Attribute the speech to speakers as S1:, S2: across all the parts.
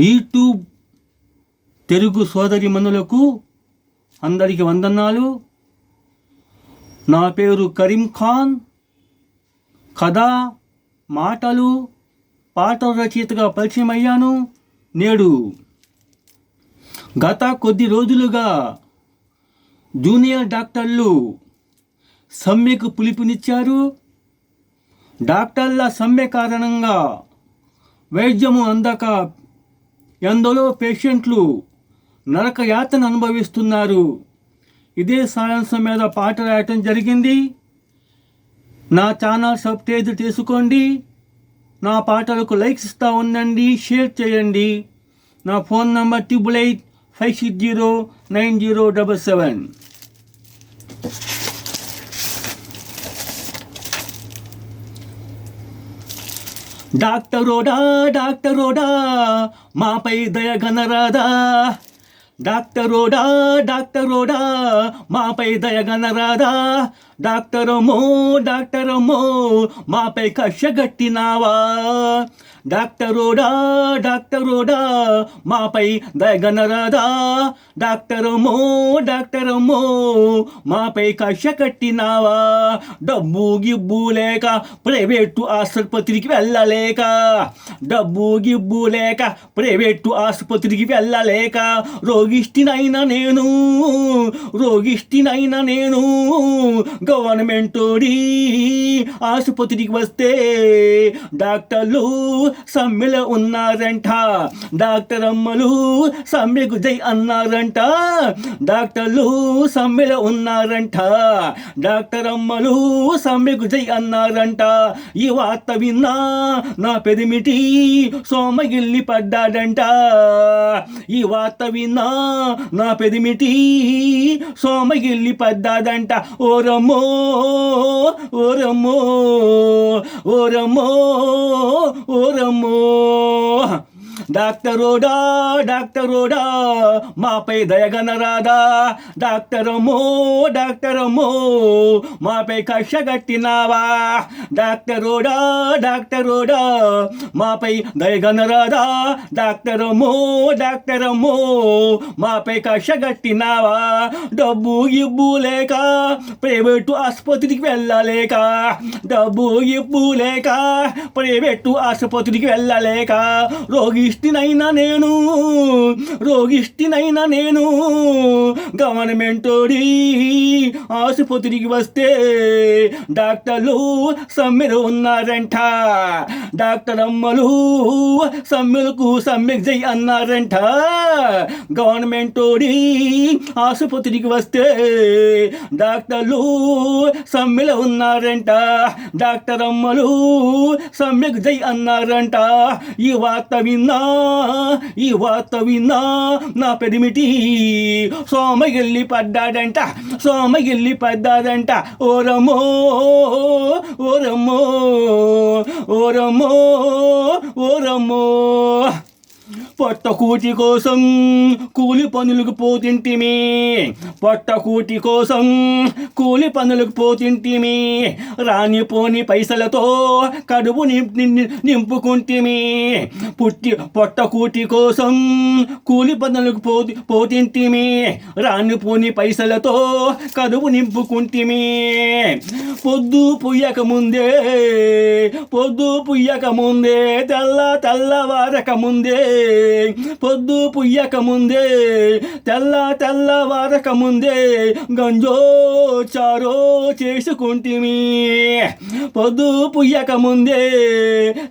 S1: YouTube Telugu సోదరిమణులకు అందరికీ వందనాలు. నా పేరు కరీం ఖాన్. కథ, మాటలు, పాటల రచయితగా పరిచయం అయ్యాను. నేడు గత కొద్ది రోజులుగా జూనియర్ డాక్టర్లు సమ్మెకు పిలుపునిచ్చారు. డాక్టర్ల సమ్మె కారణంగా వైద్యము అందక ఎందరో పేషెంట్లు నరక యాతన అనుభవిస్తున్నారు. ఇదే సారాంశం మీద పాట రాయటం జరిగింది. నా ఛానల్ సబ్స్క్రైబ్ చేసుకోండి. నా పాటలకు లైక్స్ ఇస్తూ ఉండండి, షేర్ చేయండి. నా ఫోన్ నంబర్ 8885609077. డాక్టరోడా డాక్టరోడా మాపై దయగనరాదా, డాక్టరోడా డాక్టరోడా మాపై దయగనరాదా, డాక్టరమ్మో డాక్టరమ్మో మాపై కక్షగట్టినావా, డాక్టరోడా డాక్టరోడా మాపై దయగనరాదా, డాక్టరమ్మో డాక్టరమ్మో మాపై కక్ష కట్టినావా, డబ్బు గిబ్బు లేక ప్రైవేటు ఆసుపత్రికి వెళ్ళలేక, డబ్బు గిబ్బు లేక ప్రైవేటు ఆసుపత్రికి వెళ్ళలేక, రోగిష్టినైనా నేను గవర్నమెంటోడి ఆసుపత్రికి వస్తే డాక్టర్లు సమ్మెలో ఉన్నారంట, డాక్టర్ అమ్మలు సమ్మెకు జై అన్నారంట, డాక్టర్లు సమ్మెలో ఉన్నారంట, డాక్టర్ అమ్మలు సమ్మెకు జై అన్నారంట. ఈ వార్త విన్నా నా పెదిమిటి సోమగిల్లి పడ్డాడంట, ఈ వార్త విన్నా నా పెదిమిటి సోమగిల్లి పడ్డాడంట. ఓరమ్మో ఓరమ్మో ఓరమ్మో ఓరమ్మో, డాక్టరోడా డాక్టరోడా మాపై దయగనరాదా, డాక్టరమ్మో డాక్టరమ్మో మాపై కక్ష కట్టినావా, డాక్టరోడా డాక్టరోడా మాపై దయగనరాదా, డాక్టరమ్మో డాక్టరమ్మో మాపై కక్ష కట్టినావా, డబ్బు గిబ్బు లేక ప్రైవేటు ఆసుపత్రికి వెళ్ళలేక, డబ్బు గిబ్బు లేక ప్రైవేటు ఆసుపత్రికి వెళ్ళలేక, రోగిష్టినైనా నేను గవర్నమెంటోడి ఆసుపత్రికి వస్తే డాక్టర్లు సమ్మెలో ఉన్నారంట, డాక్టర్ అమ్మలు సమ్మెకు జై అన్నారంట, గవర్నమెంటోడి ఆసుపత్రికి వస్తే డాక్టర్లు సమ్మెలో ఉన్నారంట, డాక్టర్ అమ్మలు సమ్మెకు జై అన్నారంట. ఈ వార్త విన్నా నా పెదిమిటి సోమగిల్లి పడ్డాడంట. ఓరమ్మో ఓరమ్మో ఓరమ్మో ఓరమ్మో, పొట్టకూటి కోసం కూలి పనులకు పోతింటిమి, పొట్టకూటి కోసం కూలి పనులకు పోతింటిమి, రానిపోని పైసలతో కడుపు నింపుకుంటిమి, పొట్టకూటి కోసం కూలి పనులకు పోతింటిమి, రానిపోని పైసలతో కడుపు నింపుకుంటిమి, పొద్దు పుయ్యక ముందే తెల్లవారక ముందే, పొద్దు పుయ్యక ముందే తెల్లవారక ముందే గంజో చారో చేసుకుంటిమి, పొద్దు పుయ్యక ముందే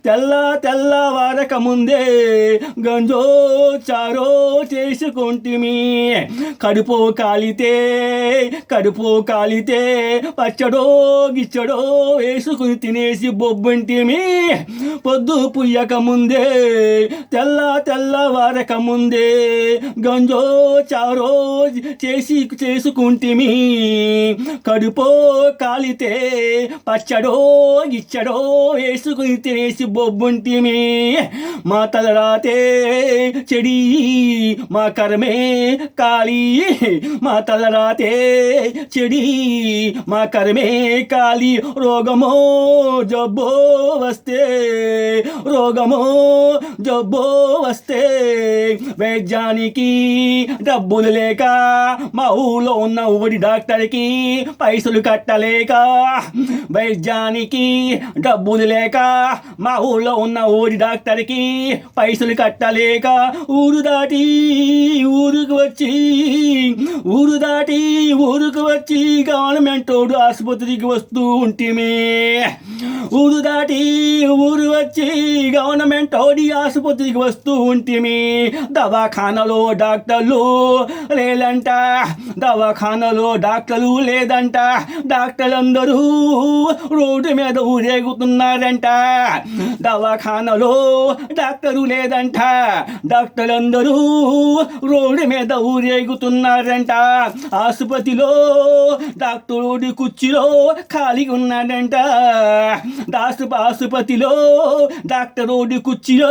S1: తెల్లవారక ముందే గంజో చారో చేసుకుంటిమి, కడుపు కాలితే పచ్చడో గిచ్చడో వేసుకుని తినేసి బొబ్బుంటిమి, పొద్దు పుయ్యక ముందే తెల్లవారక ముందే గంజో చారో చేసుకుంటిమి, కడుపో కాలితే పచ్చడో గిచ్చడో వేసుకుని తినేసి బొబ్బుంటిమి, మా తలరాతే చెడి మా కర్మే కాళీ, మా తలరాతే చెడి మా కర్మే కాళీ, రోగమో జబ్బో వస్తే వైద్యానికి డబ్బులు లేక మా ఊళ్ళో ఉన్న ఊరి డాక్టర్కి పైసలు కట్టలేక, వైద్యానికి డబ్బులు లేక మా ఊళ్ళో ఉన్న ఊరి డాక్టర్కి పైసలు కట్టలేక ఊరు దాటి ఊరుకు వచ్చి గవర్నమెంట్ ఆసుపత్రికి వస్తూ ఉంటిమే. ఊరు దాటి ఊరు వచ్చి గవర్నమెంట్ ఆసుపత్రికి వస్తూ ఉంటిమి. దవాఖానలో డాక్టర్లు లేదంట, డాక్టర్లందరూ రోడ్డు మీద ఊరేగుతున్నారంట. దవాఖానలో డాక్టరు లేదంట, డాక్టర్లందరూ రోడ్డు మీద ఊరేగుతున్నారంట. ఆసుపత్రిలో డాక్టరుడి కుర్చీలో ఖాళీగా ఉన్నాడంట. ఆసుపత్రిలో డాక్టరోడి కుర్చీలో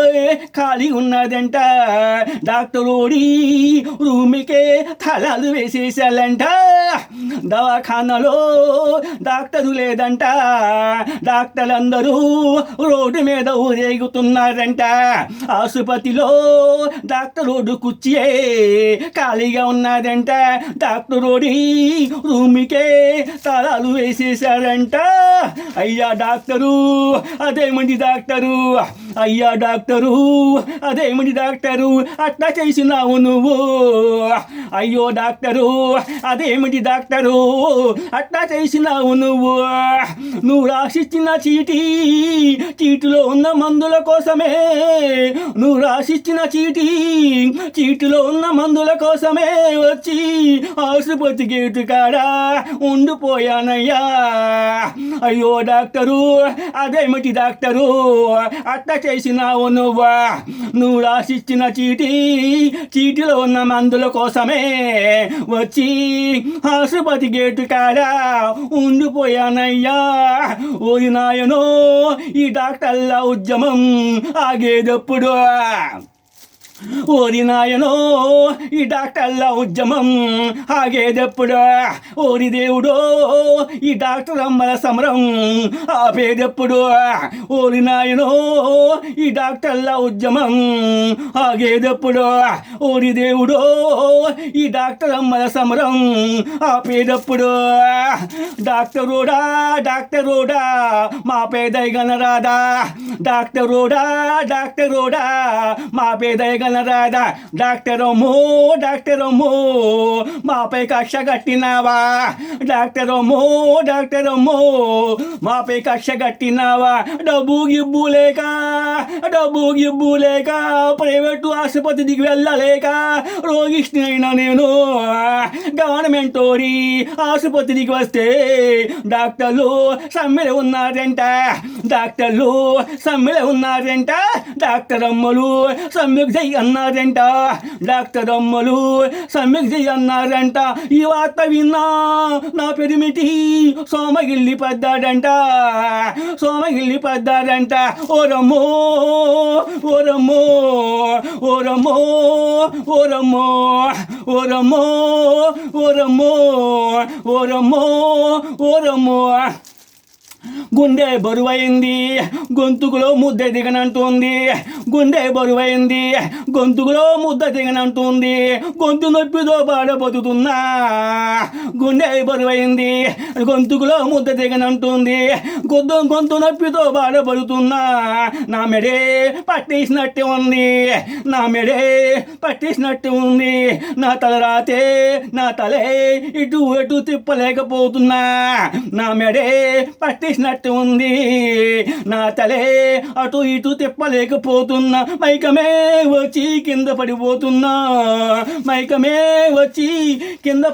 S1: ఖాళీ ఉన్నదంట. డాక్టరోడి రూమ్కే తాళాలు వేసేసాలంట. దవాఖానలో డాక్టరు లేదంట, డాక్టర్లందరూ రోడ్డు మీద ఊరేగుతున్నారంట. ఆసుపత్రిలో డాక్టరోడు కుర్చీయే ఖాళీగా ఉన్నదంట. డాక్టరోడి రూమ్కే తాళాలు వేసేసారంట. అయ్యా డాక్టరు, అదేమండి డాక్టరు, అయ్యా డాక్టరు, అదేమండి డాక్టరు, అట్లా చేసినావు నువ్వు. అయ్యో డాక్టరు, అదేమిటి డాక్టరు, అట్లా చేసినావు నువ్వు. నువ్వు రాసిచ్చిన చీటిలో ఉన్న మందుల కోసమే, నువ్వు రాసిచ్చిన చీటిలో ఉన్న మందుల కోసమే వచ్చి ఆసుపత్రి గేటు కాడ ఉండిపోయానయ్యా. అయ్యో డాక్టరు, అదేమిటి డాక్టరు, అట్లా చేసినావు నువ్వు. నువ్వు రాసిచ్చిన చీటిలో ఉన్న మందుల కోసమే వచ్చి ఆసుపత్రి గేటు కాడ ఉండిపోయానయ్యా. ఓరి నాయనో, ఈ డాక్టర్ల ఉద్యమం ఆగేదప్పుడు. ఓరి నాయనో, ఈ డాక్టర్ల ఉద్యమం ఆగేదెప్పుడు. ఓరి దేవుడో, ఈ డాక్టర్ అమ్మల సమరం ఆపేదెప్పుడు. ఓరి నాయనో, ఈ డాక్టర్ల ఉద్యమం ఆగేదెప్పుడు. ఓరి దేవుడో, ఈ డాక్టర్ అమ్మల సమరం ఆపేదెప్పుడు. డాక్టరోడా మా పేదై గనరాదా. డాక్టరోడా మా పేదై గనరాదా. డాక్టరమ్మో మాపై కక్ష కట్టినావా. డాక్టరమ్మో మాపై కక్ష కట్టినావా. డబ్బు గిబ్బు లేక ప్రైవేటు ఆసుపత్రికి వెళ్ళలేక రోగిష్టినైనా నేను గవర్నమెంట్ ఆసుపత్రికి వస్తే డాక్టర్లు సమ్మెలు ఉన్నారంట. డాక్టర్ అమ్మలు సమ్మెకు జై అన్నారంట. డాక్టర్ అమ్మలు సమ్మెకు జై అన్నారంట. ఈ వార్త విన్నా నా పెరిమిటి సోమగిల్లి పడ్డాడంట. ఓరమ్మో గుండె బరువైంది, గొంతుకులో ముద్ద దిగనంటుంది. గొంతు నొప్పితో బాధపడుతున్నా. గుండె బరువైంది, గొంతుకులో ముద్ద దిగనంటుంది. గొంతు నొప్పితో బాధపడుతున్నా. నా మెడే పట్టేసినట్టు ఉంది. నా తలే ఇటు తిప్పలేకపోతున్నా. నా మెడే పట్టేసినట్టు ఉంది. నా తలే అటు ఇటు తిప్పలేకపోతున్నా. మైకమే వచ్చి కింద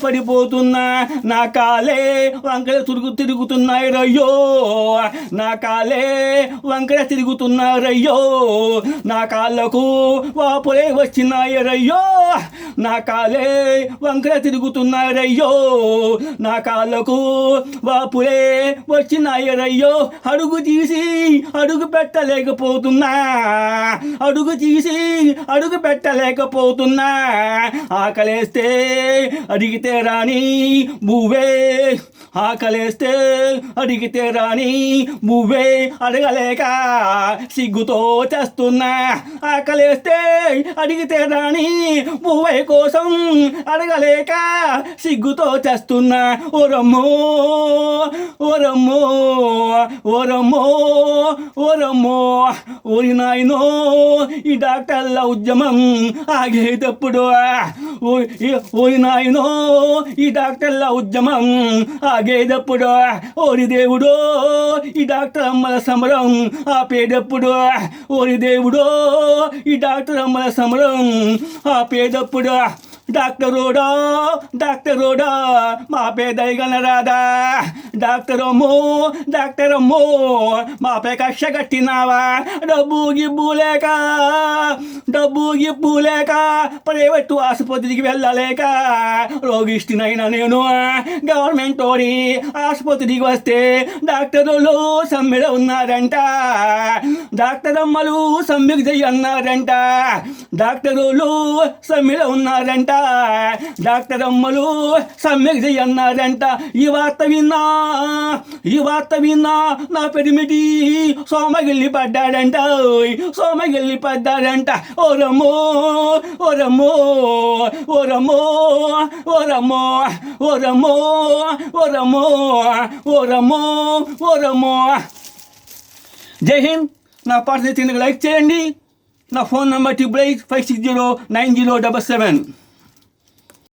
S1: పడిపోతున్నా. నా కాలే వంకర తిరుగుతున్నాయి రయ్యో. నా కాళ్ళకు వాపులే వచ్చినాయి రయ్యో. నా కాలే వంకర తిరుగుతున్నాయి రయ్యో. నా కాళ్ళకు వాపులే వచ్చినాయి రయ్యో. అడుగు తీసి అడుగు పెట్టలేకపోతున్నా. అడుగు తీసి అడుగు పెట్టలేకపోతున్నా. ఆకలేస్తే అడిగితే రాని నువ్వే, ఆకలేస్తే అడిగితే రాని నువ్వే అడగలేక సిగ్గుతో చేస్తున్నా. ఆకలేస్తే అడిగితే రాని నువ్వే కోసం అడగలేక సిగ్గుతో చేస్తున్నా. ఓరమ్మో ఓరమ్మో ఓరమ్మో ఓరమ్మో ఓరి నాయనో, ఈ డాక్టర్ల ఉద్యమం ఆగేటప్పుడు, ఓరి నాయనో ఈ డాక్టర్ల ఉద్యమం ఆగేటప్పుడు, ఓరి దేవుడో ఈ డాక్టర్ అమ్మల సమరం ఆపేటప్పుడు, ఓరి దేవుడో ఈ డాక్టర్ అమ్మల సమరం ఆపేటప్పుడు. డాక్టరోడా డాక్టరోడా మా పేదైగనరాదా, డాక్టరమ్మో డాక్టరమ్మో మాపై కక్ష కట్టినావా. డబ్బు గిబ్బు లేక ప్రైవేటు ఆసుపత్రికి వెళ్ళలేక రోగిష్టినైనా నేను గవర్నమెంట్ ఓడి ఆసుపత్రికి వస్తే డాక్టర్లు సమ్మెలో ఉన్నారంట, డాక్టర్ అమ్మలు సమ్మెకు చెయ్యన్నారంట, డాక్టర్లు సమ్మెలో ఉన్నారంట, డాక్టర్ అమ్మలు సమ్మెకు చెయ్యన్నారంట. ఈ వార్త విన్నా నా పెరిమిటి సోమగిల్లి పడ్డాడంట, సోమగిల్లి పడ్డాడంట. ఓరమ్మో ఓరమ్మో ఓరమ్మో ఓరమ్మో ఓరమ్మో ఓరమ్మో ఓరమ్మో ఓరమ్మో. జై హింద్. నా పాట లైక్ చేయండి. నా ఫోన్ నెంబర్ 8856090777.